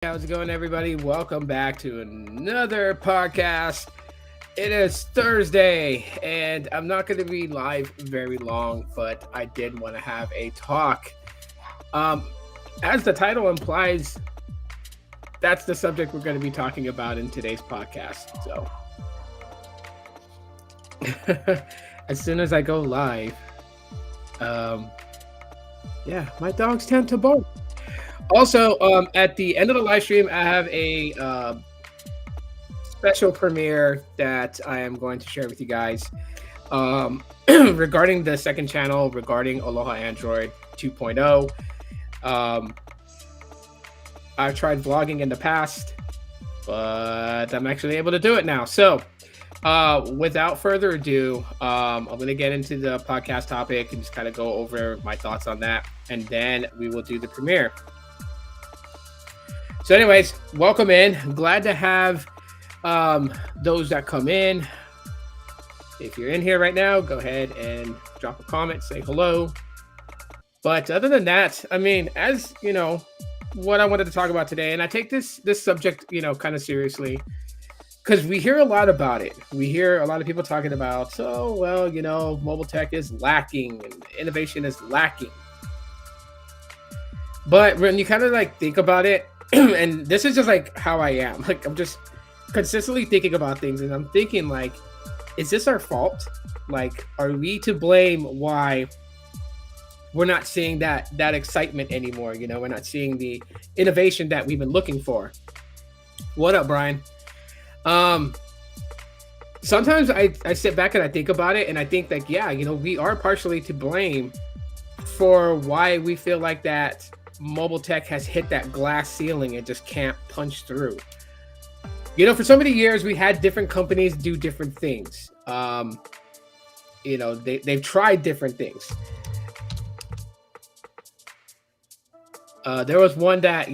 How's it going, everybody? Welcome back to another podcast. It is Thursday, and I'm not going to be live very long, but I did want to have a talk. Um, as the title implies, that's the subject we're going to be talking about in today's podcast. So, as soon as I go live, um, my dogs tend to bark. Also, at the end of the live stream, I have a special premiere that I am going to share with you guys regarding the second channel, regarding Aloha Android 2.0. I've tried vlogging in the past, but I'm actually able to do it now. So, without further ado, I'm going to get into the podcast topic and just kind of go over my thoughts on that, and then we will do the premiere. So anyways, welcome in. I'm glad to have those that come in. If you're in here right now, go ahead and drop a comment, say hello. But other than that, I mean, as you know, what I wanted to talk about today, and I take this subject, kind of seriously, because we hear a lot about it. We hear a lot of people talking about, mobile tech is lacking and innovation is lacking. But when you kind of think about it, and this is just how I am. I'm just consistently thinking about things, and I'm thinking is this our fault? Are we to blame why we're not seeing that excitement anymore? We're not seeing the innovation that we've been looking for. What up, Brian? Sometimes I sit back and I think about it, and I think we are partially to blame for why we feel like that mobile tech has hit that glass ceiling and just can't punch through. For so many years, we had different companies do different things. They've tried different things. There was one that,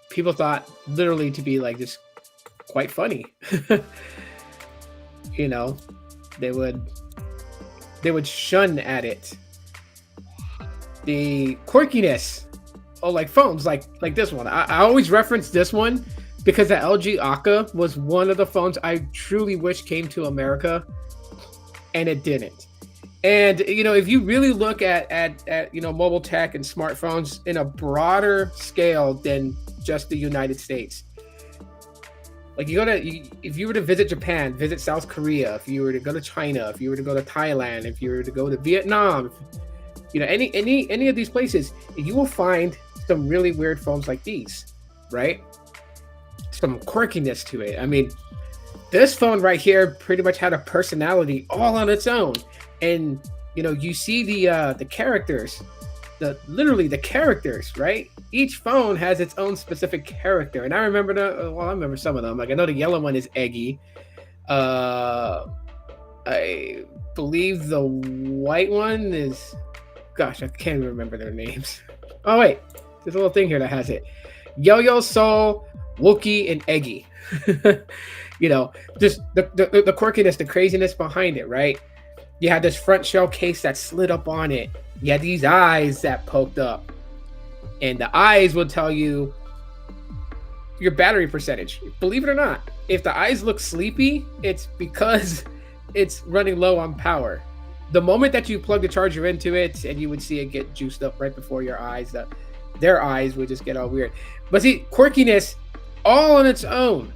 people thought literally to be just quite funny. They would shun at it. The quirkiness, phones like this one. I always reference this one because the LG Aka was one of the phones I truly wish came to America, and it didn't. And if you really look at mobile tech and smartphones in a broader scale than just the United States, if you were to visit Japan, visit South Korea, if you were to go to China, if you were to go to Thailand, if you were to go to Vietnam, any of these places, you will find some really weird phones like these, right? Some quirkiness to it. I mean, this phone right here pretty much had a personality all on its own. And, you see the characters, the characters, right? Each phone has its own specific character. And I remember I remember some of them. I know the yellow one is Eggy. I believe the white one is... Gosh, I can't even remember their names. Oh, wait. There's a little thing here that has it. Yo-Yo, Soul, Wookie, and Eggy. Just the quirkiness, the craziness behind it, right? You had this front shell case that slid up on it. You had these eyes that poked up. And the eyes will tell you your battery percentage. Believe it or not, if the eyes look sleepy, it's because it's running low on power. The moment that you plug the charger into it, and you would see it get juiced up right before your eyes, their eyes would just get all weird. But see, quirkiness all on its own.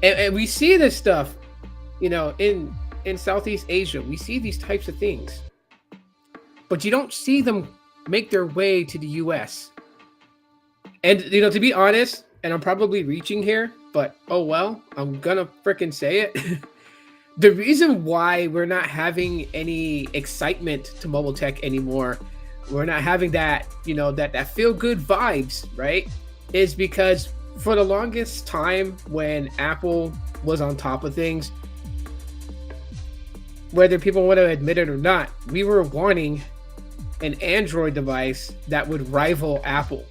And we see this stuff, in Southeast Asia. We see these types of things. But you don't see them make their way to the US. And, to be honest, and I'm probably reaching here, but oh well, I'm gonna frickin' say it. The reason why we're not having any excitement to mobile tech anymore, we're not having that, that feel-good vibes, right, is because for the longest time when Apple was on top of things, whether people want to admit it or not, we were wanting an Android device that would rival Apple.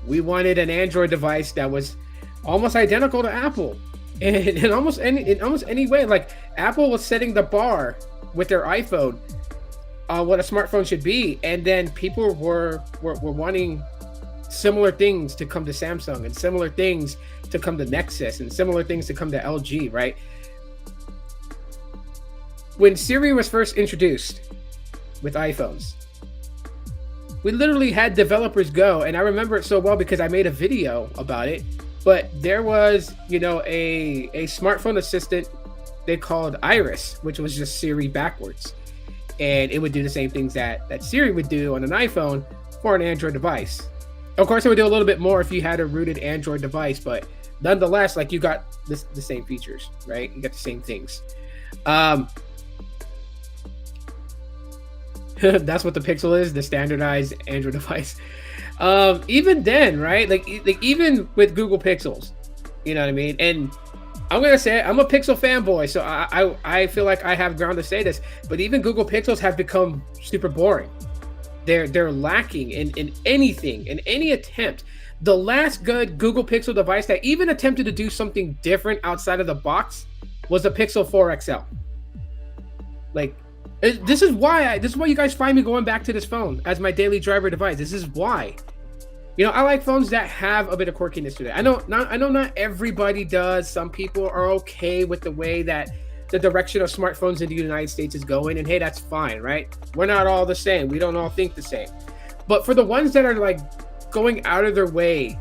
We wanted an Android device that was almost identical to Apple. And in almost any way, Apple was setting the bar with their iPhone on what a smartphone should be, and then people were wanting similar things to come to Samsung, and similar things to come to Nexus, and similar things to come to LG, right? When Siri was first introduced with iPhones, we literally had developers go, and I remember it so well because I made a video about it, but there was, a smartphone assistant they called Iris, which was just Siri backwards. And it would do the same things that Siri would do on an iPhone for an Android device. Of course, it would do a little bit more if you had a rooted Android device, but nonetheless, like, you got the same features, right? You got the same things. That's what the Pixel is, the standardized Android device. Even then, right? Like even with Google Pixels, you know what I mean? And I'm gonna say it, I'm a Pixel fanboy, so I feel like I have ground to say this. But even Google Pixels have become super boring. They're lacking in anything, in any attempt. The last good Google Pixel device that even attempted to do something different outside of the box was the Pixel 4 XL. Like, this is why you guys find me going back to this phone as my daily driver device. This is why. I like phones that have a bit of quirkiness to it. I know not everybody does. Some people are okay with the way that the direction of smartphones in the United States is going, and hey, that's fine, right? We're not all the same. We don't all think the same. But for the ones that are like going out of their way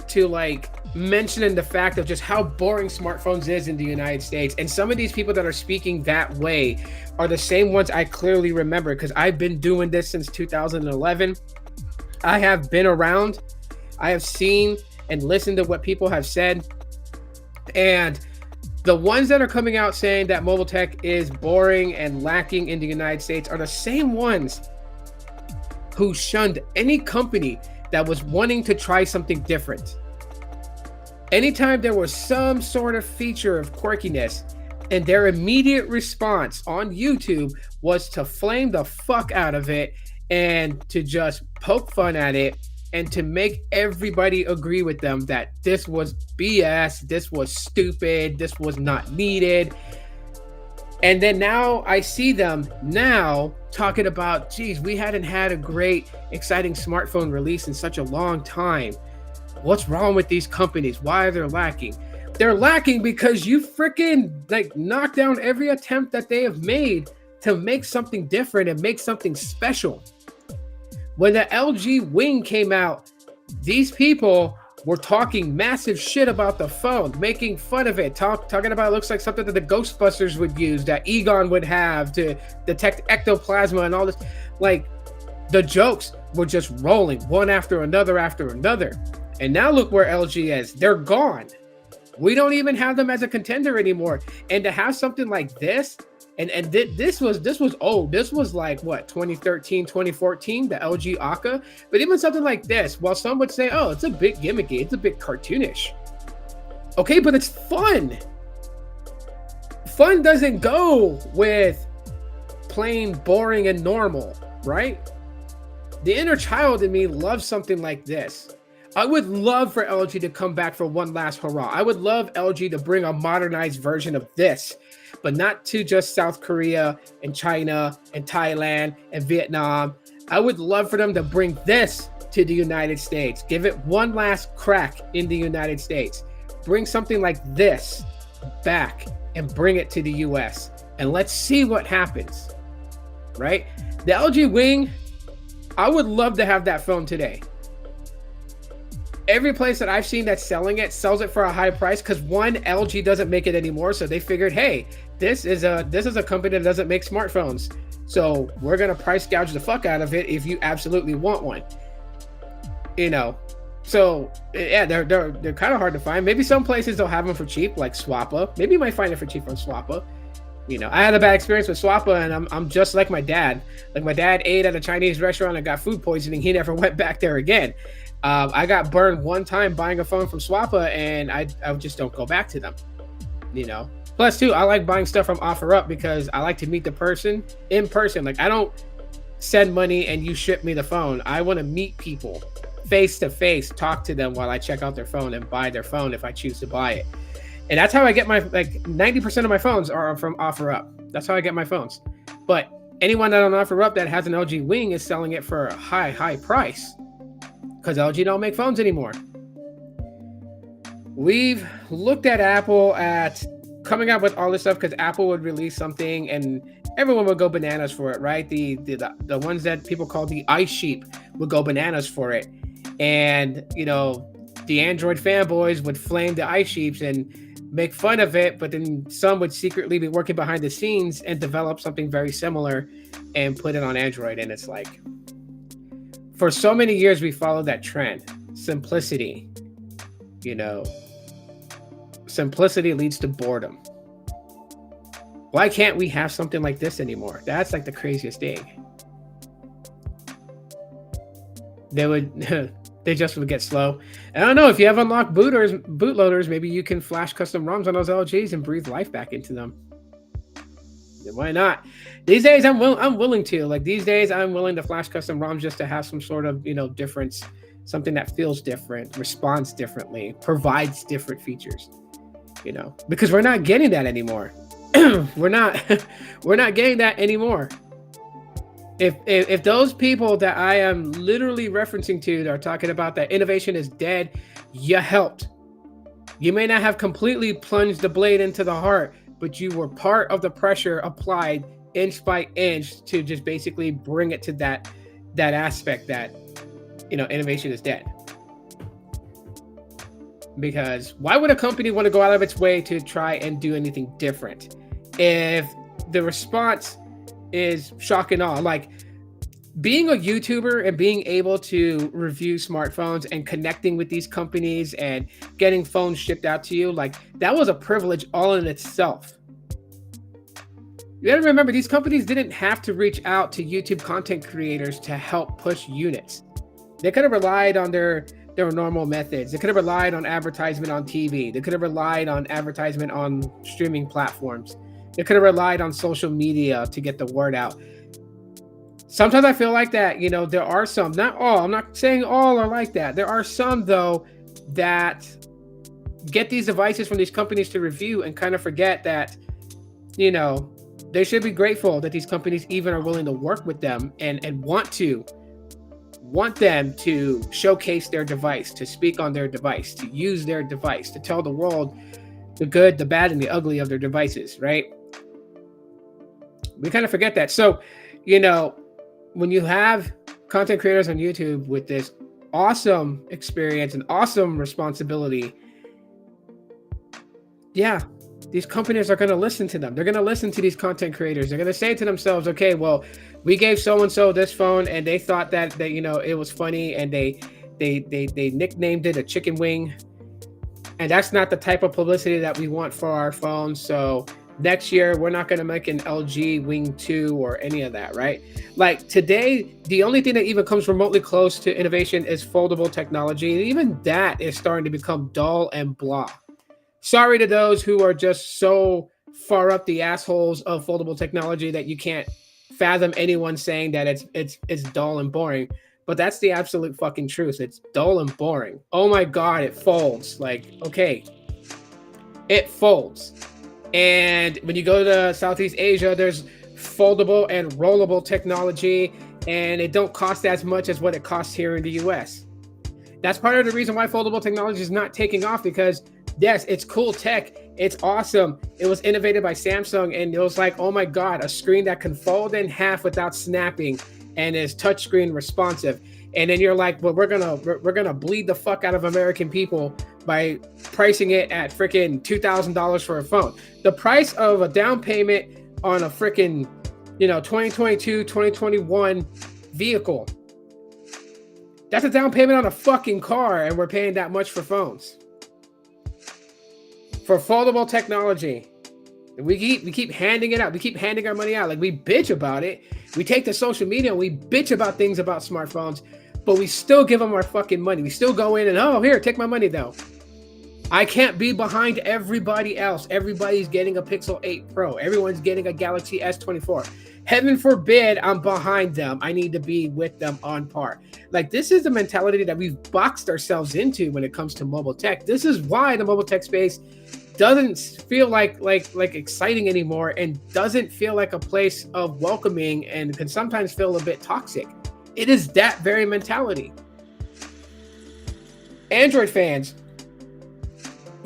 to like mentioning the fact of just how boring smartphones is in the United States, and some of these people that are speaking that way are the same ones I clearly remember, because I've been doing this since 2011. I have been around. I have seen and listened to what people have said, and the ones that are coming out saying that mobile tech is boring and lacking in the United States are the same ones who shunned any company that was wanting to try something different. Anytime there was some sort of feature of quirkiness, and their immediate response on YouTube was to flame the fuck out of it and to just poke fun at it and to make everybody agree with them that this was BS, this was stupid, this was not needed. And then now I see them now talking about, geez, we hadn't had a great, exciting smartphone release in such a long time. What's wrong with these companies? Why are they lacking? They're lacking because you freaking like knocked down every attempt that they have made to make something different and make something special. When the LG Wing came out, these people were talking massive shit about the phone, making fun of it, talking about it looks like something that the Ghostbusters would use, that Egon would have to detect ectoplasma and all this. Like, the jokes were just rolling one after another after another. And now look where LG is. They're gone. We don't even have them as a contender anymore. And to have something like this, this was old. This was like what, 2013, 2014, the LG Aka. But even something like this, while some would say, oh, it's a bit gimmicky, it's a bit cartoonish. Okay, but it's fun. Fun doesn't go with plain boring and normal, right? The inner child in me loves something like this. I would love for LG to come back for one last hurrah. I would love LG to bring a modernized version of this, but not to just South Korea and China and Thailand and Vietnam. I would love for them to bring this to the United States. Give it one last crack in the United States. Bring something like this back and bring it to the US. And let's see what happens, right? The LG Wing, I would love to have that phone today. Every place that I've seen that's selling it sells it for a high price because one, LG doesn't make it anymore, so they figured, hey, this is a company that doesn't make smartphones, so we're gonna price gouge the fuck out of it if you absolutely want one. So yeah, they're kind of hard to find. Maybe some places they'll have them for cheap, like Swappa. Maybe you might find it for cheap on Swappa. I had a bad experience with Swappa, and I'm just like my dad. Like, my dad ate at a Chinese restaurant and got food poisoning. He never went back there again. I got burned one time buying a phone from Swappa, and I just don't go back to them. Plus, too, I like buying stuff from OfferUp because I like to meet the person in person. Like, I don't send money and you ship me the phone. I want to meet people face to face, talk to them while I check out their phone and buy their phone if I choose to buy it. And that's how I get my, 90% of my phones are from OfferUp. That's how I get my phones. But anyone that on OfferUp that has an LG Wing is selling it for a high price. because LG don't make phones anymore. We've looked at Apple at coming up with all this stuff because Apple would release something and everyone would go bananas for it, right? The ones that people call the ice sheep would go bananas for it. And, the Android fanboys would flame the ice sheeps and make fun of it, but then some would secretly be working behind the scenes and develop something very similar and put it on Android. And it's like, for so many years, we followed that trend. Simplicity, simplicity leads to boredom. Why can't we have something like this anymore? That's like the craziest thing. They just would get slow. I don't know, if you have unlocked bootloaders, maybe you can flash custom ROMs on those LGs and breathe life back into them. Why not? These days, I'm willing to. Like, these days, I'm willing to flash custom ROMs just to have some sort of, difference, something that feels different, responds differently, provides different features, because we're not getting that anymore. we're not getting that anymore. If those people that I am literally referencing to that are talking about that innovation is dead, you helped. You may not have completely plunged the blade into the heart, but you were part of the pressure applied inch by inch to just basically bring it to that aspect that, innovation is dead. Because why would a company want to go out of its way to try and do anything different if the response is shock and awe? Like, being a YouTuber and being able to review smartphones and connecting with these companies and getting phones shipped out to you, like, that was a privilege all in itself. You gotta remember, these companies didn't have to reach out to YouTube content creators to help push units. They could have relied on their normal methods. They could have relied on advertisement on TV. They could have relied on advertisement on streaming platforms. They could have relied on social media to get the word out. Sometimes I feel like that, there are some, not all, I'm not saying all are like that. There are some, though, that get these devices from these companies to review and kind of forget that, they should be grateful that these companies even are willing to work with them and want them to showcase their device, to speak on their device, to use their device, to tell the world the good, the bad, and the ugly of their devices, right? We kind of forget that. So, when you have content creators on YouTube with this awesome experience and awesome responsibility, yeah, these companies are going to listen to them. They're going to listen to these content creators. They're going to say to themselves, okay, well, we gave so-and-so this phone and they thought that it was funny and they nicknamed it a chicken wing. And that's not the type of publicity that we want for our phones. So next year, we're not going to make an LG Wing 2 or any of that, right? Like, today, the only thing that even comes remotely close to innovation is foldable technology. And even that is starting to become dull and blah. Sorry to those who are just so far up the assholes of foldable technology that you can't fathom anyone saying that it's dull and boring. But that's the absolute fucking truth. It's dull and boring. Oh my God, it folds. Like, okay, it folds. And when you go to Southeast Asia, there's foldable and rollable technology, and it don't cost as much as what it costs here in the US. That's part of the reason why foldable technology is not taking off, because yes, it's cool tech. It's awesome. It was innovated by Samsung, and it was like, oh my God, a screen that can fold in half without snapping and is touchscreen responsive. And then you're like, well, we're gonna bleed the fuck out of American people by pricing it at freaking $2,000 for a phone. The price of a down payment on a freaking 2022, 2021 vehicle. That's a down payment on a fucking car, and we're paying that much for phones. For foldable technology, we keep handing it out. We keep handing our money out. Like, we bitch about it. We take to social media and we bitch about things about smartphones, but we still give them our fucking money. We still go in and, oh, here, take my money though. I can't be behind everybody else. Everybody's getting a Pixel 8 Pro. Everyone's getting a Galaxy S24. Heaven forbid I'm behind them. I need to be with them on par. Like, this is the mentality that we've boxed ourselves into when it comes to mobile tech. This is why the mobile tech space doesn't feel like exciting anymore, and doesn't feel like a place of welcoming, and can sometimes feel a bit toxic. It is that very mentality. Android fans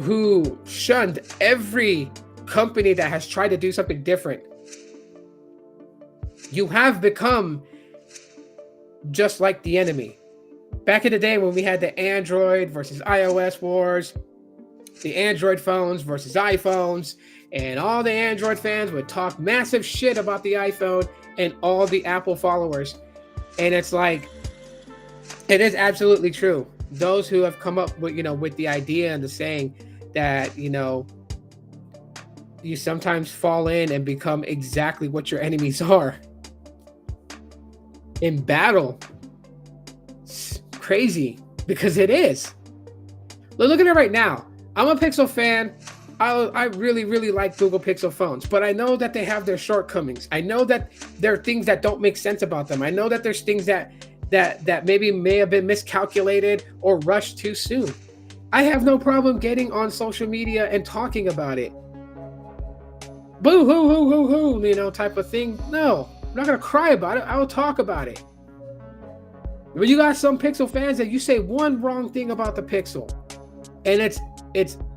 who shunned every company that has tried to do something different, you have become just like the enemy. Back in the day when we had the Android versus iOS wars, the Android phones versus iPhones, and all the Android fans would talk massive shit about the iPhone and all the Apple followers. And it's like, it is absolutely true. Those who have come up with, with the idea and the saying that, you sometimes fall in and become exactly what your enemies are. In battle. It's crazy, because it is. Look at it right now. I'm a Pixel fan. I really, really like Google Pixel phones, but I know that they have their shortcomings. I know that there are things that don't make sense about them. I know that there's things that maybe may have been miscalculated or rushed too soon. I have no problem getting on social media and talking about it. Boo hoo hoo hoo hoo, type of thing. No, I'm not gonna cry about it. I will talk about it. But you got some Pixel fans that you say one wrong thing about the Pixel, and it's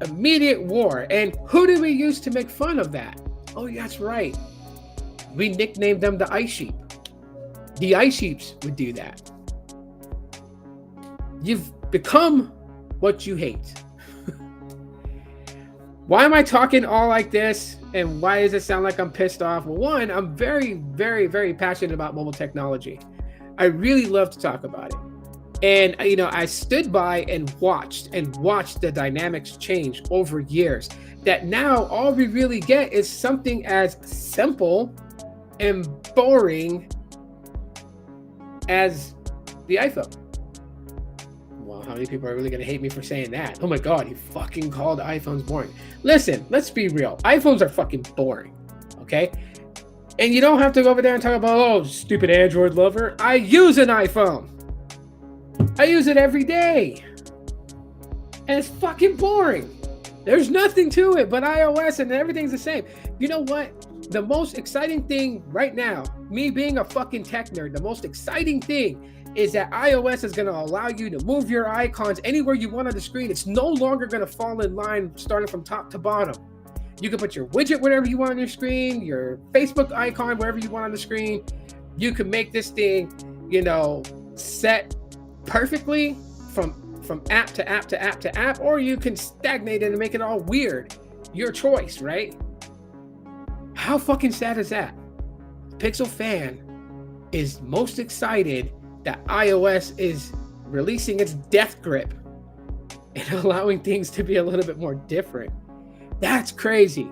immediate war. And who did we use to make fun of that? Oh, that's right. We nicknamed them the Ice Sheep. The Ice Sheeps would do that. You've become what you hate. Why am I talking all like this? And why does it sound like I'm pissed off? Well, one, I'm very, very, very passionate about mobile technology. I really love to talk about it. And, I stood by and watched the dynamics change over years. That now all we really get is something as simple and boring as the iPhone. Well, how many people are really going to hate me for saying that? Oh my God, he fucking called iPhones boring. Listen, let's be real. iPhones are fucking boring, okay? And you don't have to go over there and talk about, oh, stupid Android lover. I use an iPhone. I use it every day. And it's fucking boring. There's nothing to it but iOS, and everything's the same. You know what? The most exciting thing right now, me being a fucking tech nerd, the most exciting thing is that iOS is going to allow you to move your icons anywhere you want on the screen. It's no longer going to fall in line starting from top to bottom. You can put your widget wherever you want on your screen, your Facebook icon wherever you want on the screen. You can make this thing, set perfectly from app to app to app to app, or you can stagnate it and make it all weird. Your choice, right? How fucking sad is that? Pixel fan is most excited that iOS is releasing its death grip and allowing things to be a little bit more different. That's crazy.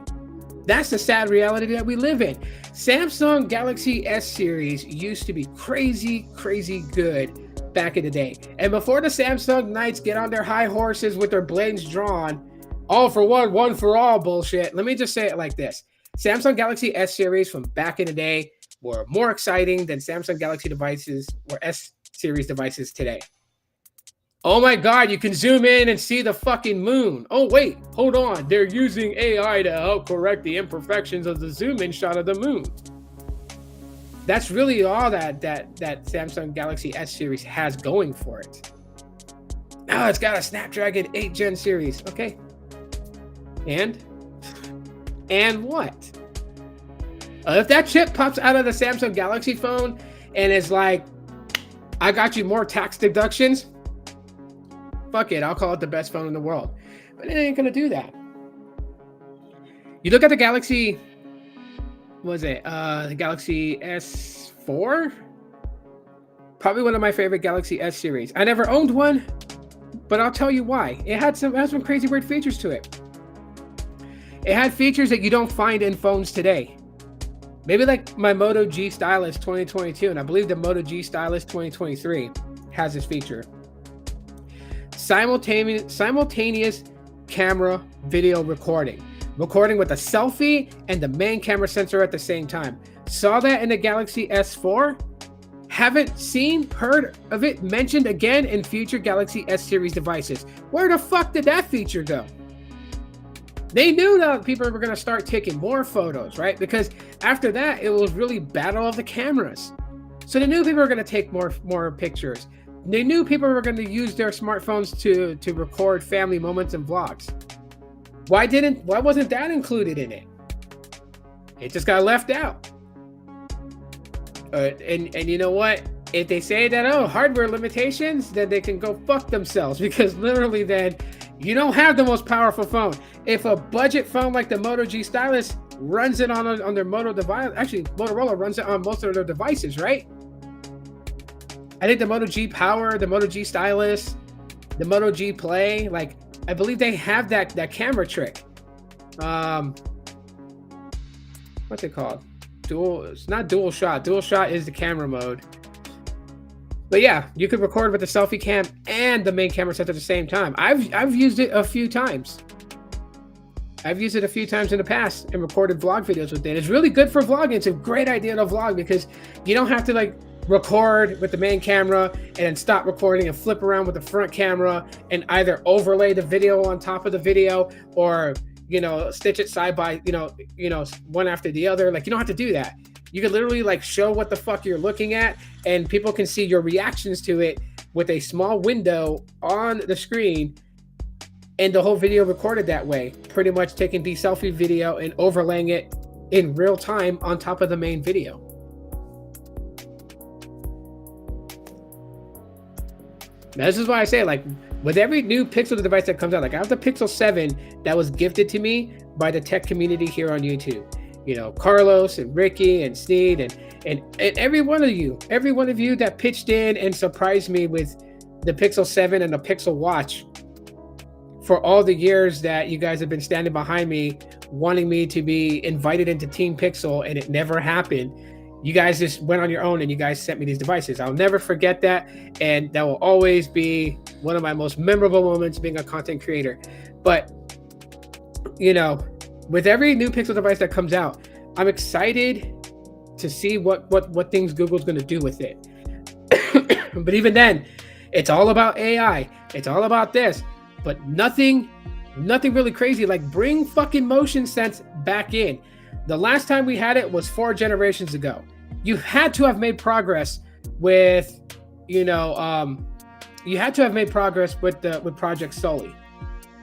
That's the sad reality that we live in. Samsung Galaxy S series used to be crazy, crazy good back in the day. And before the Samsung Knights get on their high horses with their blades drawn, all for one, one for all bullshit, let me just say it like this. Samsung Galaxy S series from back in the day were more exciting than Samsung Galaxy devices or S series devices today. Oh my God, you can zoom in and see the fucking moon. Oh wait, hold on. They're using AI to help correct the imperfections of the zoom in shot of the moon. That's really all that Samsung Galaxy S series has going for it. Now it's got a Snapdragon 8 Gen series. Okay. And what? If that chip pops out of the Samsung Galaxy phone and is like, I got you more tax deductions, fuck it, I'll call it the best phone in the world. But it ain't gonna do that. You look at the Galaxy, the Galaxy S4? Probably one of my favorite Galaxy S series. I never owned one, but I'll tell you why. It had some crazy weird features to it. It had features that you don't find in phones today. Maybe like my Moto G Stylus 2022, and I believe the Moto G Stylus 2023 has this feature. Simultaneous camera video recording with a selfie and the main camera sensor at the same time. Saw that in the Galaxy S4. Haven't heard of it mentioned again in future Galaxy S series devices. Where the fuck did that feature go? They knew that people were going to start taking more photos, right? Because after that, it was really battle of the cameras. So they knew people were going to take more pictures. They knew people were going to use their smartphones to record family moments and vlogs. Why wasn't that included in it? It just got left out. And you know what? If they say that, oh, hardware limitations, then they can go fuck themselves, because literally then you don't have the most powerful phone. If a budget phone like the Moto G Stylus runs it on their Moto device, actually Motorola runs it on most of their devices, right? I think the Moto G Power, the Moto G Stylus, the Moto G Play, like I believe they have that camera trick. What's it called? It's not dual shot. Dual shot is the camera mode. But yeah, you could record with the selfie cam and the main camera set at the same time. I've used it a few times. I've used it a few times in the past and recorded vlog videos with it. It's really good for vlogging. It's a great idea to vlog because you don't have to like record with the main camera and then stop recording and flip around with the front camera and either overlay the video on top of the video or, you know, stitch it side by, you know, one after the other. Like you don't have to do that. You can literally like show what the fuck you're looking at and people can see your reactions to it with a small window on the screen and the whole video recorded that way, pretty much taking the selfie video and overlaying it in real time on top of the main video. This is why I say, like, with every new Pixel device that comes out, like I have the Pixel 7 that was gifted to me by the tech community here on YouTube. You know, Carlos and Ricky and Sneed and every one of you that pitched in and surprised me with the Pixel 7 and the Pixel Watch for all the years that you guys have been standing behind me, wanting me to be invited into Team Pixel, and it never happened. You guys just went on your own and you guys sent me these devices. I'll never forget that. And that will always be one of my most memorable moments being a content creator. But, you know, with every new Pixel device that comes out, I'm excited to see what things Google's going to do with it. But even then, it's all about AI. It's all about this. But nothing really crazy. Like bring fucking motion sense back in. The last time we had it was 4 generations ago. You had to have made progress with, you know, you had to have made progress with Project Sully,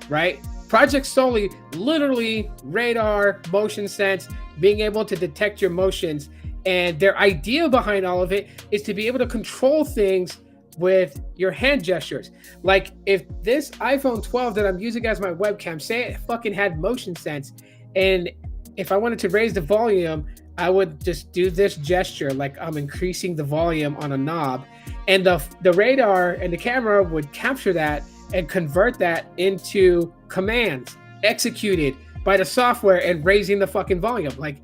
right? Project Sully, literally radar, motion sense, being able to detect your motions. And their idea behind all of it is to be able to control things with your hand gestures. Like if this iPhone 12 that I'm using as my webcam, say it fucking had motion sense, and if I wanted to raise the volume, I would just do this gesture like I'm increasing the volume on a knob, and the radar and the camera would capture that and convert that into commands executed by the software and raising the fucking volume. Like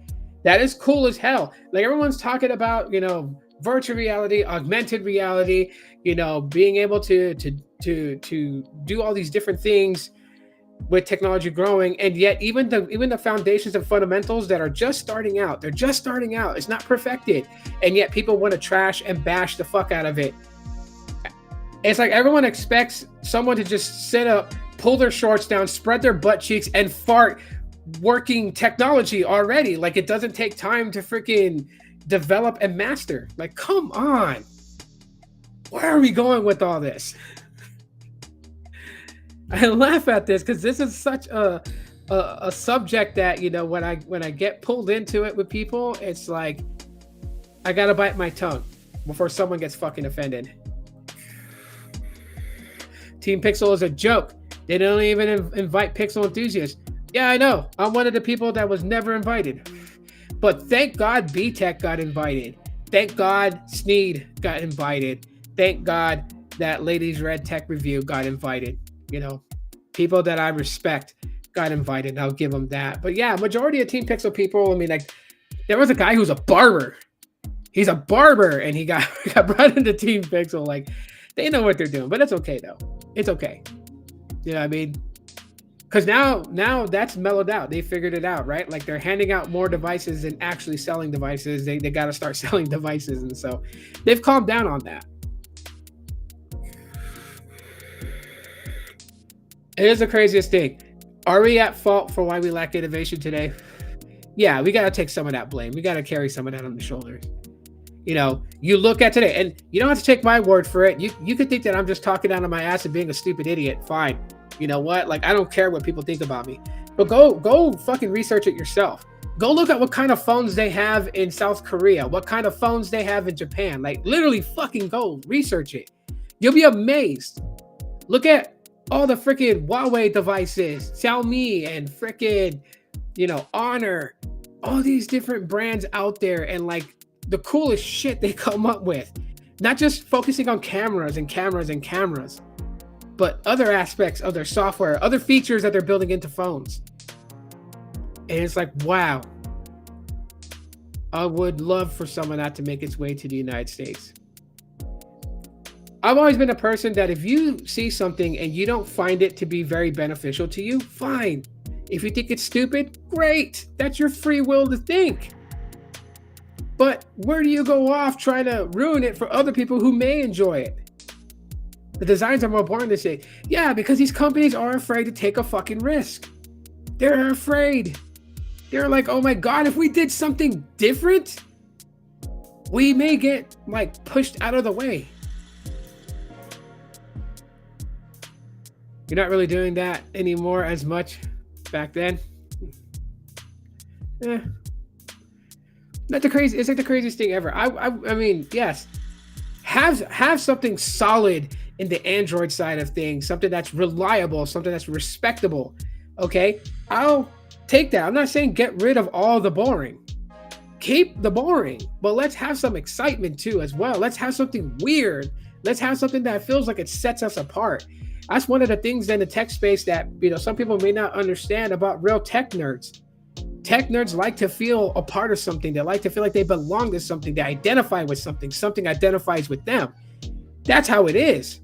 that is cool as hell. Like everyone's talking about, you know, virtual reality, augmented reality, you know, being able to do all these different things with technology growing, and yet even the foundations and fundamentals that are just starting out, they're just starting out. It's not perfected, and yet people want to trash and bash the fuck out of it. It's like everyone expects someone to just sit up, pull their shorts down, spread their butt cheeks, and fart working technology already. Like it doesn't take time to freaking develop and master. Like, come on. Where are we going with all this? I laugh at this because this is such a subject that, you know, when I get pulled into it with people, it's like I gotta bite my tongue before someone gets fucking offended. Team Pixel is a joke. They don't even invite Pixel enthusiasts. Yeah, I know. I'm one of the people that was never invited. But thank God B-Tech got invited. Thank God Sneed got invited. Thank God that Ladies Red Tech Review got invited. You know, people that I respect got invited. I'll give them that. But yeah, majority of Team Pixel people, I mean, like, there was a guy who's a barber. He's a barber, and he got brought into Team Pixel. Like, they know what they're doing, but it's okay, though. It's okay. You know what I mean? Because now that's mellowed out. They figured it out, right? Like, they're handing out more devices than actually selling devices. They got to start selling devices, and so they've calmed down on that. It is the craziest thing. Are we at fault for why we lack innovation today? Yeah, we got to take some of that blame. We got to carry some of that on the shoulders. You look at today, and you don't have to take my word for it. You could think that I'm just talking out of my ass and being a stupid idiot. Fine. You know what? Like, I don't care what people think about me. But go fucking research it yourself. Go look at what kind of phones they have in South Korea, what kind of phones they have in Japan. Like, literally fucking go research it. You'll be amazed. Look at all the freaking Huawei devices, Xiaomi and freaking, Honor, all these different brands out there, and like the coolest shit they come up with. Not just focusing on cameras and cameras and cameras, but other aspects of their software, other features that they're building into phones. And it's like, wow. I would love for some of that to make its way to the United States. I've always been a person that if you see something and you don't find it to be very beneficial to you, fine. If you think it's stupid, great. That's your free will to think. But where do you go off trying to ruin it for other people who may enjoy it? The designs are more important to say, yeah, because these companies are afraid to take a fucking risk. They're afraid. They're like, oh my God, if we did something different, we may get like pushed out of the way. You're not really doing that anymore as much back then. Not the crazy. It's like the craziest thing ever. I mean, yes, have something solid in the Android side of things, something that's reliable, something that's respectable. Okay, I'll take that. I'm not saying get rid of all the boring. Keep the boring, but let's have some excitement too as well. Let's have something weird. Let's have something that feels like it sets us apart. That's one of the things in the tech space that some people may not understand about real tech nerds. Tech nerds like to feel a part of something. They like to feel like they belong to something. They identify with something. Something identifies with them. That's how it is.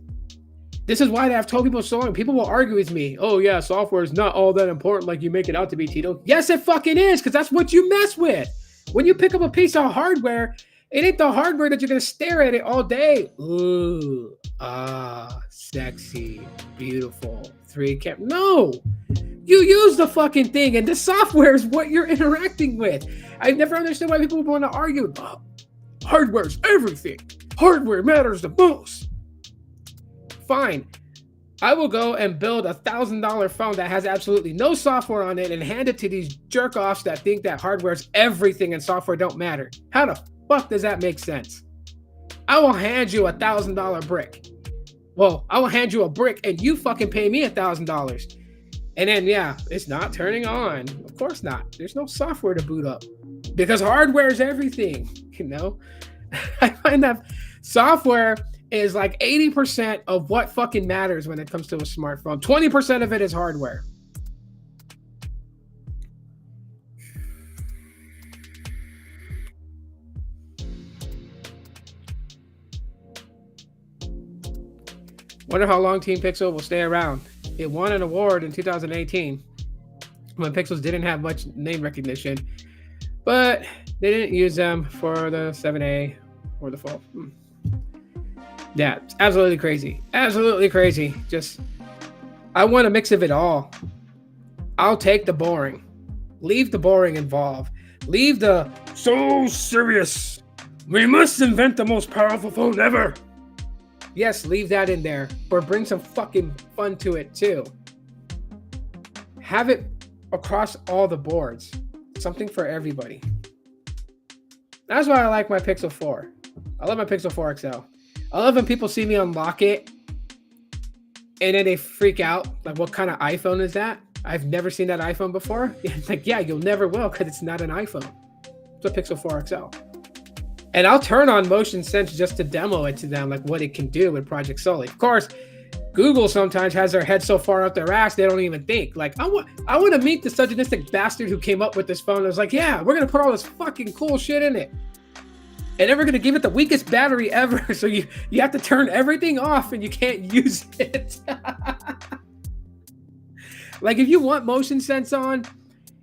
This is why I've told people so long. People will argue with me. Oh yeah, software is not all that important like you make it out to be, Tito. Yes, it fucking is, because that's what you mess with. When you pick up a piece of hardware, it ain't the hardware that you're going to stare at it all day. Ooh, sexy, beautiful, 3 No, you use the fucking thing, and the software is what you're interacting with. I never understood why people want to argue. Oh, hardware's everything. Hardware matters the most. Fine. I will go and build $1,000 phone that has absolutely no software on it and hand it to these jerk-offs that think that hardware's everything and software don't matter. How the fuck does that make sense? I will hand you $1,000 brick. Well, I will hand you a brick and you fucking pay me $1,000. And then, yeah, it's not turning on. Of course not. There's no software to boot up because hardware is everything, I find that software is like 80% of what fucking matters when it comes to a smartphone. 20% of it is hardware. Wonder how long Team Pixel will stay around. It won an award in 2018 when Pixels didn't have much name recognition, but they didn't use them for the 7A or the Fold. Yeah, it's absolutely crazy. Absolutely crazy. Just, I want a mix of it all. I'll take the boring. Leave the boring involved. Leave the so serious. We must invent the most powerful phone ever. Yes, leave that in there. Or bring some fucking fun to it too. Have it across all the boards. Something for everybody. That's why I like my Pixel 4. I love my Pixel 4 XL. I love when people see me unlock it and then they freak out. Like, what kind of iPhone is that? I've never seen that iPhone before. It's like, yeah, you'll never will because it's not an iPhone. It's a Pixel 4 XL. And I'll turn on Motion Sense just to demo it to them, like what it can do with Project Sully. Of course, Google sometimes has their head so far up their ass they don't even think. Like, I want to meet the misogynistic bastard who came up with this phone. I was like, yeah, we're going to put all this fucking cool shit in it. And then we're going to give it the weakest battery ever. So you have to turn everything off and you can't use it. Like, if you want Motion Sense on,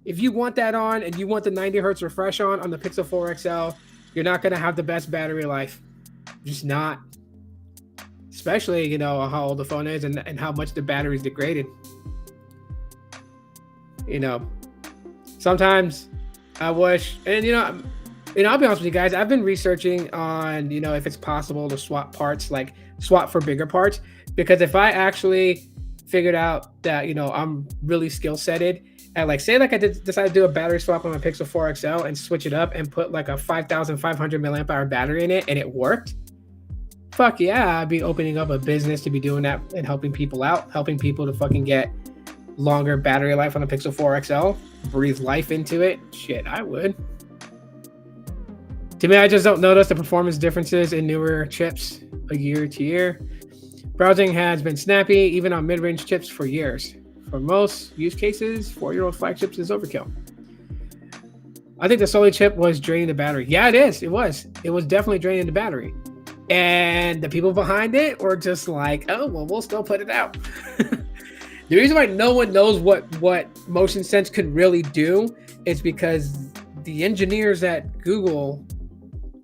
if you want that on and you want the 90 hertz refresh on the Pixel 4 XL, you're not going to have the best battery life. Just not. Especially, how old the phone is and how much the battery's degraded. Sometimes I wish, and I'll be honest with you guys. I've been researching on, if it's possible to swap parts, like swap for bigger parts. Because if I actually figured out that, I'm really skill setted, and like say like I decide to do a battery swap on my Pixel 4 XL and switch it up and put like a 5,500 milliamp hour battery in it, and it worked. Fuck yeah, I'd be opening up a business to be doing that and helping people out, helping people to fucking get longer battery life on a Pixel 4 XL, breathe life into it. Shit, I would. To me, I just don't notice the performance differences in newer chips a year to year. Browsing has been snappy, even on mid-range chips for years. For most use cases, 4-year-old flagships is overkill. I think the Soli chip was draining the battery. Yeah, it is. It was. It was definitely draining the battery. And the people behind it were just like, oh, well, we'll still put it out. The reason why no one knows what motion sense could really do is because the engineers at Google,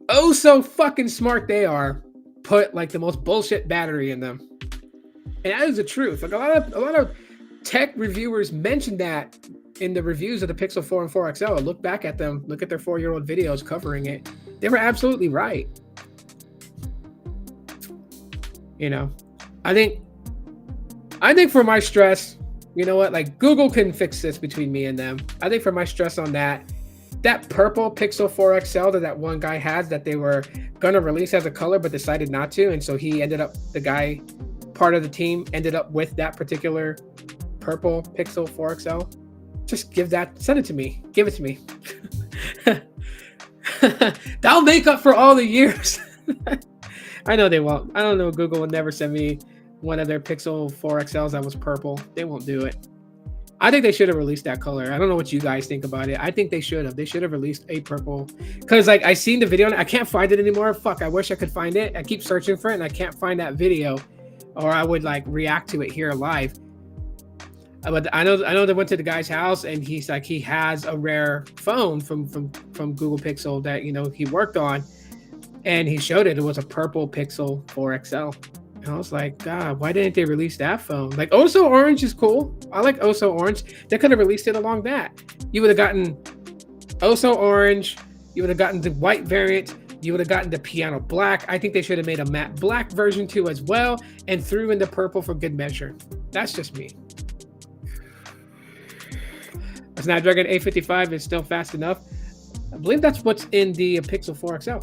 oh so fucking smart they are, put like the most bullshit battery in them. And that is the truth. Like a lot of tech reviewers mentioned that in the reviews of the Pixel 4 and 4 XL. Look back at them, look at their 4-year-old videos covering it. They were absolutely right. I think for my stress, you know what? Like Google can fix this between me and them. I think for my stress on that purple Pixel 4 XL that one guy has that they were gonna release as a color but decided not to, and so he ended up, the guy, part of the team ended up with that particular purple Pixel 4 XL. Just send it to me. Give it to me. That'll make up for all the years. I know they won't. I don't know. Google would never send me one of their Pixel 4 XLs that was purple. They won't do it. I think they should have released that color. I don't know what you guys think about it. I think they should have. They should have released a purple. Because like I seen the video and I can't find it anymore. Fuck, I wish I could find it. I keep searching for it and I can't find that video. Or I would like react to it here live. But I know they went to the guy's house and he's like, he has a rare phone from Google Pixel that, he worked on. And he showed it. It was a purple Pixel 4 XL. And I was like, God, why didn't they release that phone? Like, Oso Orange is cool. I like Oso Orange. They could have released it along that. You would have gotten Oso Orange. You would have gotten the white variant. You would have gotten the piano black. I think they should have made a matte black version too as well and threw in the purple for good measure. That's just me. Snapdragon 855 is still fast enough. I believe that's what's in the Pixel 4 XL.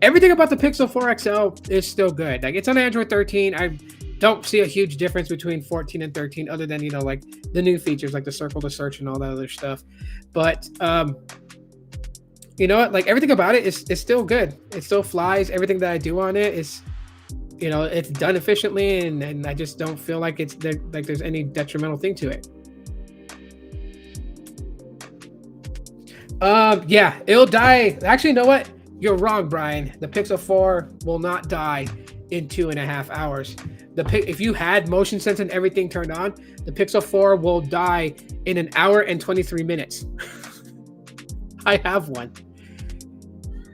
Everything about the Pixel 4 XL is still good. Like it's on Android 13. I don't see a huge difference between 14 and 13 other than, like the new features like the circle to search and all that other stuff. But you know what? Like everything about it is still good. It still flies. Everything that I do on it is, it's done efficiently and I just don't feel like there's any detrimental thing to it. Yeah, it'll die. Actually, you know what? You're wrong, Brian. The Pixel 4 will not die in 2.5 hours. If you had motion sense and everything turned on, the Pixel 4 will die in 1 hour and 23 minutes. I have one.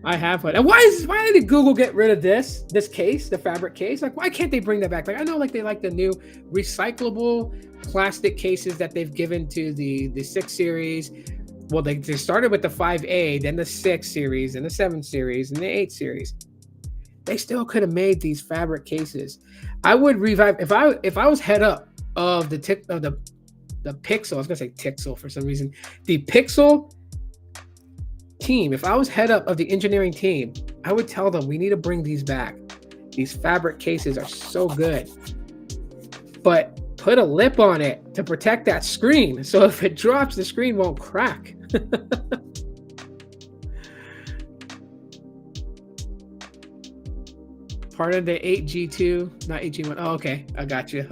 And why did Google get rid of this case, the fabric case? Like, why can't they bring that back? Like, I know like they like the new recyclable plastic cases that they've given to the 6 series. Well, they started with the 5A, then the 6 series, and the 7 series, and the 8 series. They still could have made these fabric cases. I would revive if I was head up of the Pixel. I was gonna say Tixel for some reason. The Pixel team. If I was head up of the engineering team, I would tell them we need to bring these back. These fabric cases are so good, but put a lip on it to protect that screen. So if it drops, the screen won't crack. Part of the 8G2, not 8G1. Oh, okay. I got you.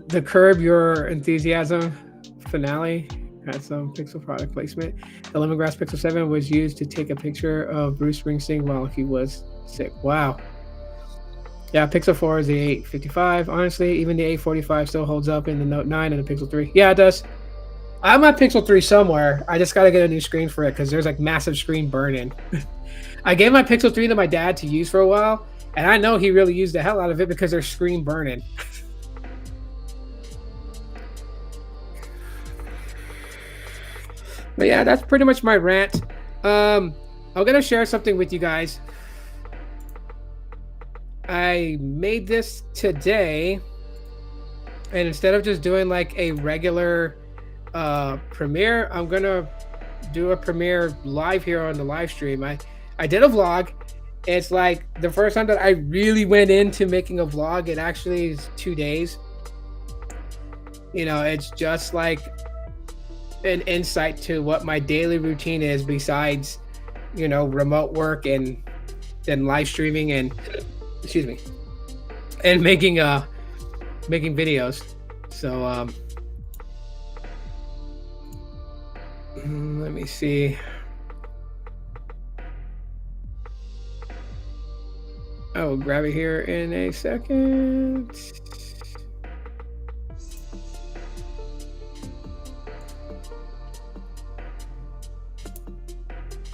The Curb Your Enthusiasm finale had some Pixel product placement. The lemongrass Pixel 7 was used to take a picture of Bruce Springsteen while he was sick. Wow. Yeah, Pixel 4 is the 855. Honestly, even the 845 still holds up in the Note 9 and the Pixel 3. Yeah, it does. I have my Pixel 3 somewhere. I just got to get a new screen for it because there's like massive screen burn-in. I gave my Pixel 3 to my dad to use for a while, And I know he really used the hell out of it because their screen burning. But yeah, that's pretty much my rant. I'm gonna share something with you guys. I made this today, and instead of just doing like a regular premiere, I'm gonna do a premiere live here on the live stream. I did a vlog. It's like the first time that I really went into making a vlog. It actually is 2 days. You know, it's just like an insight to what my daily routine is besides, you know, remote work and then live streaming and excuse me, and making videos. So let me see. I will grab it here in a second.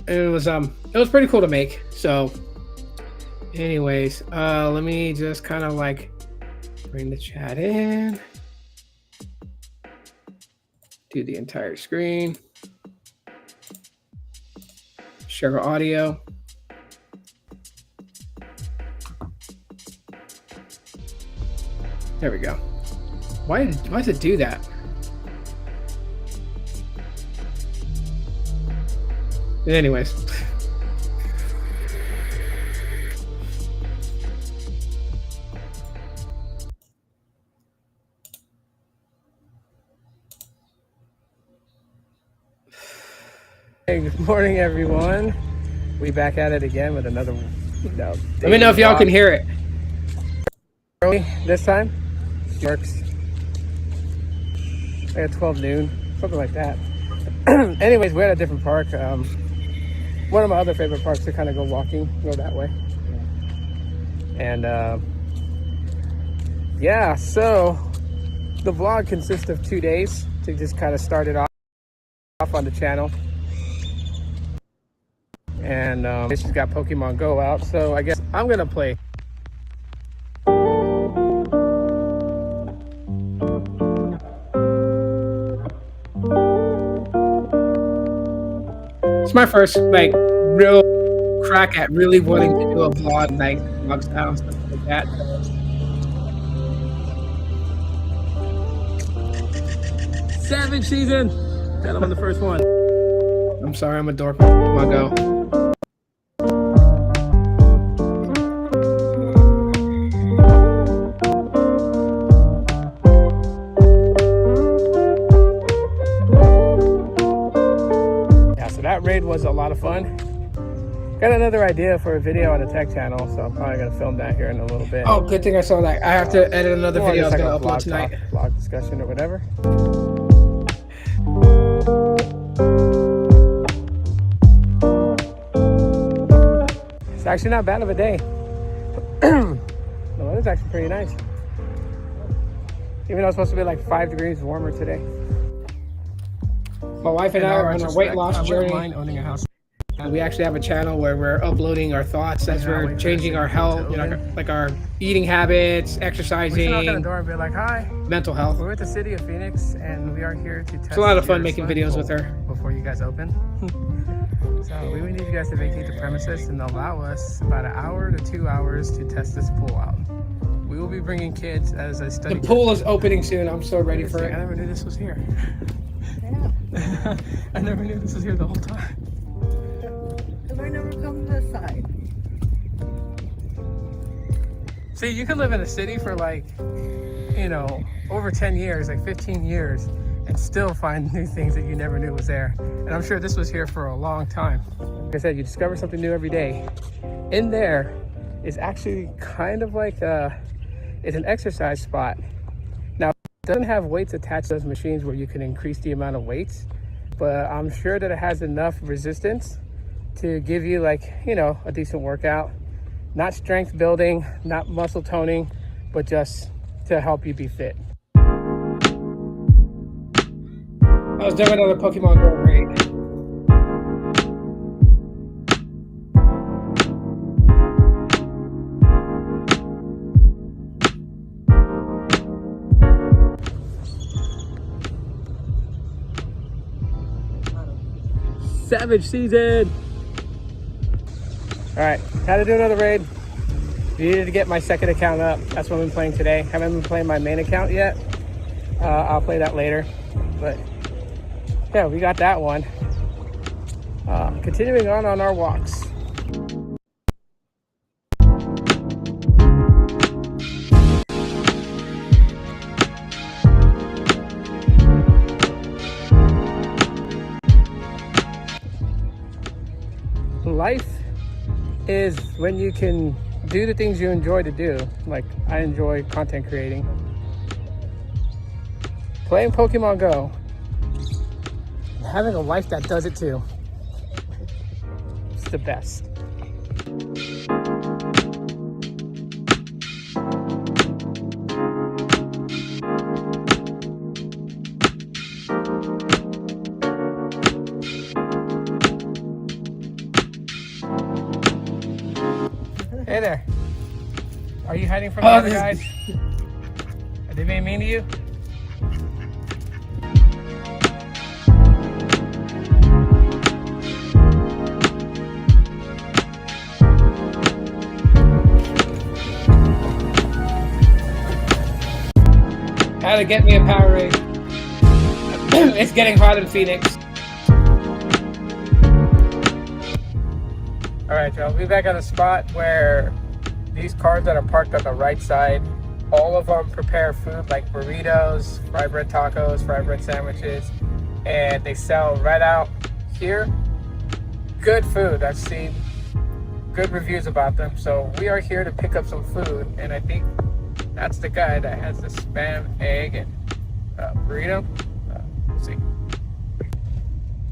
It was pretty cool to make. So anyways, let me just kind of like bring the chat in. Do the entire screen. Share audio. There we go. Why does it do that? Anyways. Hey, good morning, everyone. We back at it again with another. Let me know if y'all can hear it. Early this time. Works. Like at 12 noon, something like that. Anyways, we're at a different park. One of my other favorite parks to kind of go walking, go that way. And yeah, so the vlog consists of 2 days to just kind of start it off on the channel. And she's got Pokemon Go out, so I guess I'm gonna play. It's my first like real crack at really wanting to do a vlog, like vlog style and stuff like that. Savage season. Got him on the first one. I'm sorry, I'm a dork. Pokemon Go. That raid was a lot of fun. Got another idea for a video on the tech channel, so I'm probably gonna film that here in a little bit. Oh, good thing I saw that. I have to edit another video I was gonna upload tonight. Vlog discussion or whatever. It's actually not bad of a day. The weather's actually pretty nice. Even though it's supposed to be like 5 degrees warmer today. My wife and I are on a weight loss journey. Owning a house. We actually have a channel where we're uploading our thoughts as we're changing our health, you know, like our eating habits, exercising, knock on the door and be like, hi, mental health. We're with the city of Phoenix, and we are here to test. It's a lot of fun making videos with her before you guys open. So we need you guys to vacate the premises and allow us about an hour to 2 hours to test this pool out. We will be bringing kids as I study. The pool is opening soon. I'm so ready for it. I never knew this was here. Yeah. I never knew this was here the whole time. Because I never come to this side. See, you can live in a city for like, you know, over 10 years, like 15 years, and still find new things that you never knew was there. And I'm sure this was here for a long time. Like I said, you discover something new every day. In there is actually kind of like it's an exercise spot. Now, it doesn't have weights attached to those machines where you can increase the amount of weights, but I'm sure that it has enough resistance to give you like, you know, a decent workout. Not strength building, not muscle toning, but just to help you be fit. I was doing another Pokemon Go raid. Savage season. All right, had to do another raid. Needed to get my second account up. That's what I've been playing today. Haven't been playing my main account yet. I'll play that later. But yeah, we got that one. Continuing on our walks. Life is when you can do the things you enjoy to do. Like, I enjoy content creating. Playing Pokemon Go. Having a life that does it too. It's the best. Hey there. Are you hiding from the other guys? Are they being mean to you? How to get me a Powerade. It's getting hot in Phoenix. Alright, y'all, we'll be back at a spot where these cars that are parked on the right side, all of them prepare food like burritos, fried bread tacos, fried bread sandwiches, and they sell right out here. Good food. I've seen good reviews about them. So we are here to pick up some food, and I think that's the guy that has the spam, egg, and burrito. We'll see.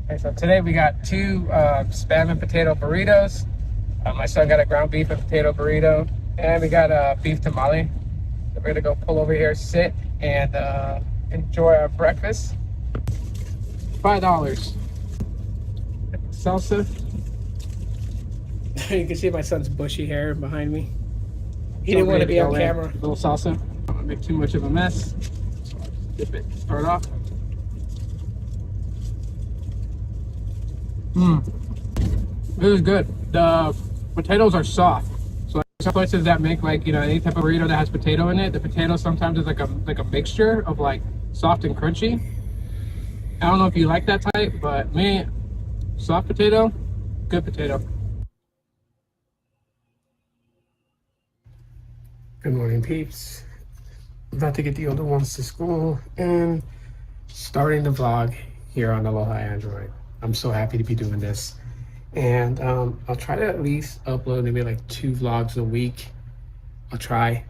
Okay, so today we got two spam and potato burritos. My son got a ground beef and potato burrito, and we got a beef tamale. So we're gonna go pull over here, sit, and enjoy our breakfast. $5. Salsa. You can see my son's bushy hair behind me. He didn't want to be on camera. A little salsa. I don't want to make too much of a mess. So I'll dip it. Start off. This is good. The potatoes are soft. So like some places that make like, you know, any type of burrito that has potato in it, the potato sometimes is like a mixture of like soft and crunchy. I don't know if you like that type, but me, soft potato, good potato. Good morning, peeps. About to get the older ones to school and starting the vlog here on Aloha Android. I'm so happy to be doing this. And I'll try to at least upload maybe like 2 vlogs a week. I'll try.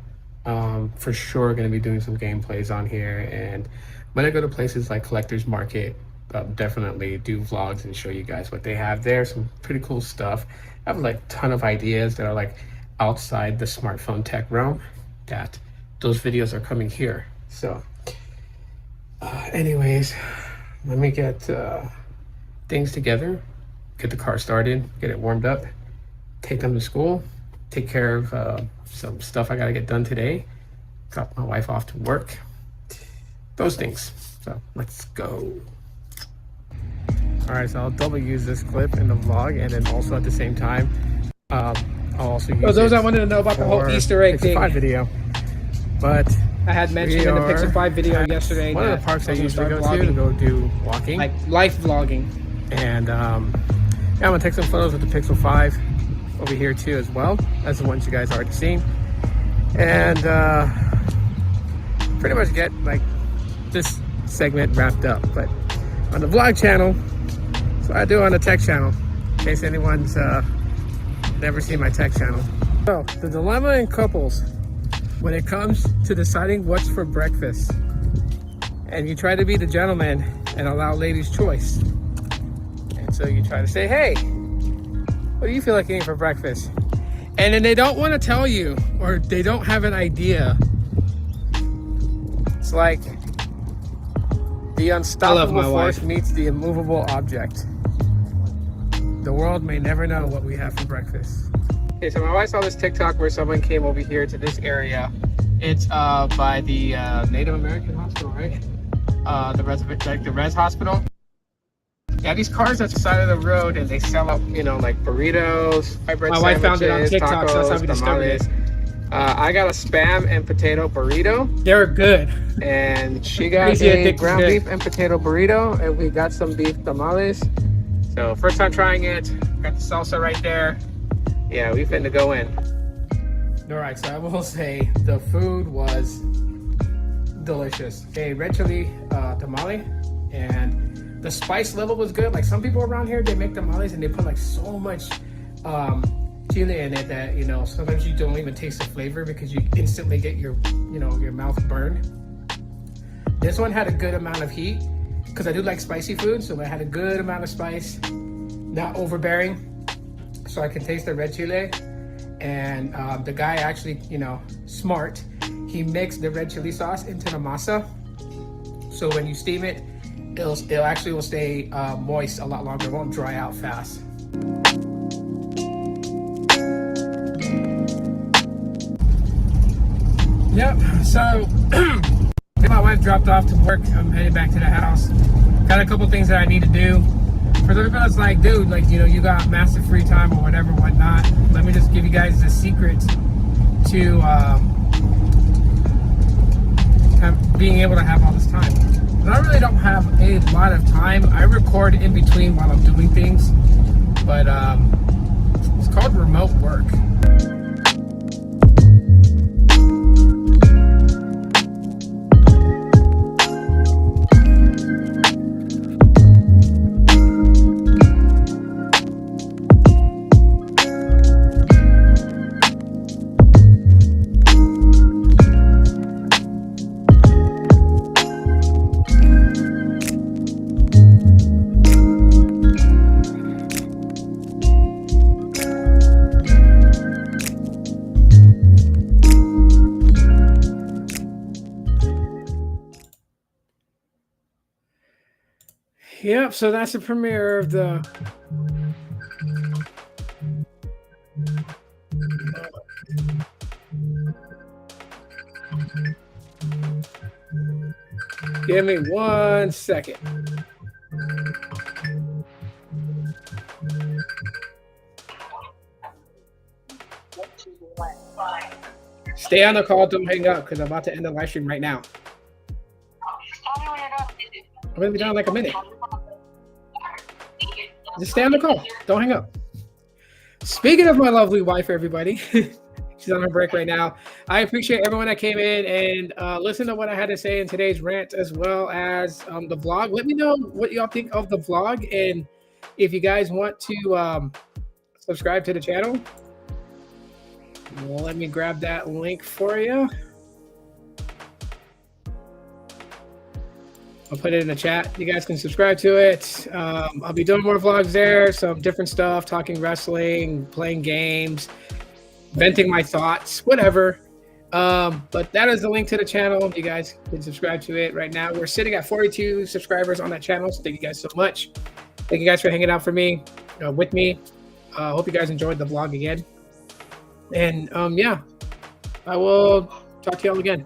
For sure gonna be doing some gameplays on here, and when I go to places like Collector's Market, I'll definitely do vlogs and show you guys what they have there. Some pretty cool stuff. I have like a ton of ideas that are like outside the smartphone tech realm, that those videos are coming here. So anyways, let me get things together, get the car started, get it warmed up, take them to school, take care of some stuff I gotta get done today, drop my wife off to work, those things. So let's go. All right, so I'll double use this clip in the vlog, and then also at the same time I'll also use those that wanted to know about the whole Easter egg thing video. But I had mentioned in the Pixel 5 video yesterday one of the parks I usually go to go do walking, like life vlogging. And yeah, I'm gonna take some photos with the Pixel 5 over here too, as well as the ones you guys already seen, and pretty much get like this segment wrapped up. But on the vlog channel, so I do on the tech channel, in case anyone's never seen my tech channel. So the dilemma in couples when it comes to deciding what's for breakfast, and you try to be the gentleman and allow ladies choice. And so you try to say, hey, what do you feel like eating for breakfast? And then they don't want to tell you, or they don't have an idea. It's like the unstoppable force meets the immovable object. The world may never know what we have for breakfast. Okay, so my wife saw this TikTok where someone came over here to this area. It's by the Native American hospital, right? The res hospital. Yeah, these cars at the side of the road, and they sell up, like burritos, fried bread My wife found it on sandwiches, TikTok, so that's how tacos, we discovered it. tamales. I got a spam and potato burrito, They're good. and she got Crazy a addictive ground good. beef and potato burrito, and we got some beef tamales. So first time trying it. Got the salsa right there. Yeah, we finna go in. All right, so I will say the food was delicious. A red chili tamale, and the spice level was good. Like some people around here, they make tamales and they put like so much chili in it that sometimes you don't even taste the flavor because you instantly get your your mouth burned. This one had a good amount of heat because I do like spicy food, so it had a good amount of spice, not overbearing, so I can taste the red chili. And the guy actually, smart, he mixed the red chili sauce into the masa, so when you steam it, it'll actually stay moist a lot longer. It won't dry out fast. Yep, so my wife dropped off to work. I'm headed back to the house. Got a couple things that I need to do. For the people that's like, dude, you got massive free time or whatever, whatnot, let me just give you guys the secret to being able to have all this time. But I really don't have a lot of time. I record in between while I'm doing things, but it's called remote work. Yep, so that's the premiere of the give me 1 second. Stay on the call, don't hang up, because I'm about to end the live stream right now. I'm gonna be done in like a minute. Just stay on the call, don't hang up. Speaking of my lovely wife, everybody, she's on her break right now. I appreciate everyone that came in and listened to what I had to say in today's rant, as well as the vlog. Let me know what y'all think of the vlog, and if you guys want to subscribe to the channel. Well, let me grab that link for you. I'll put it in the chat. You guys can subscribe to it. I'll be doing more vlogs there, some different stuff, talking wrestling, playing games, venting my thoughts, whatever. But that is the link to the channel. You guys can subscribe to it right now. We're sitting at 42 subscribers on that channel, so thank you guys so much. Thank you guys for hanging out with me. Hope you guys enjoyed the vlog again. And yeah, I will talk to y'all again.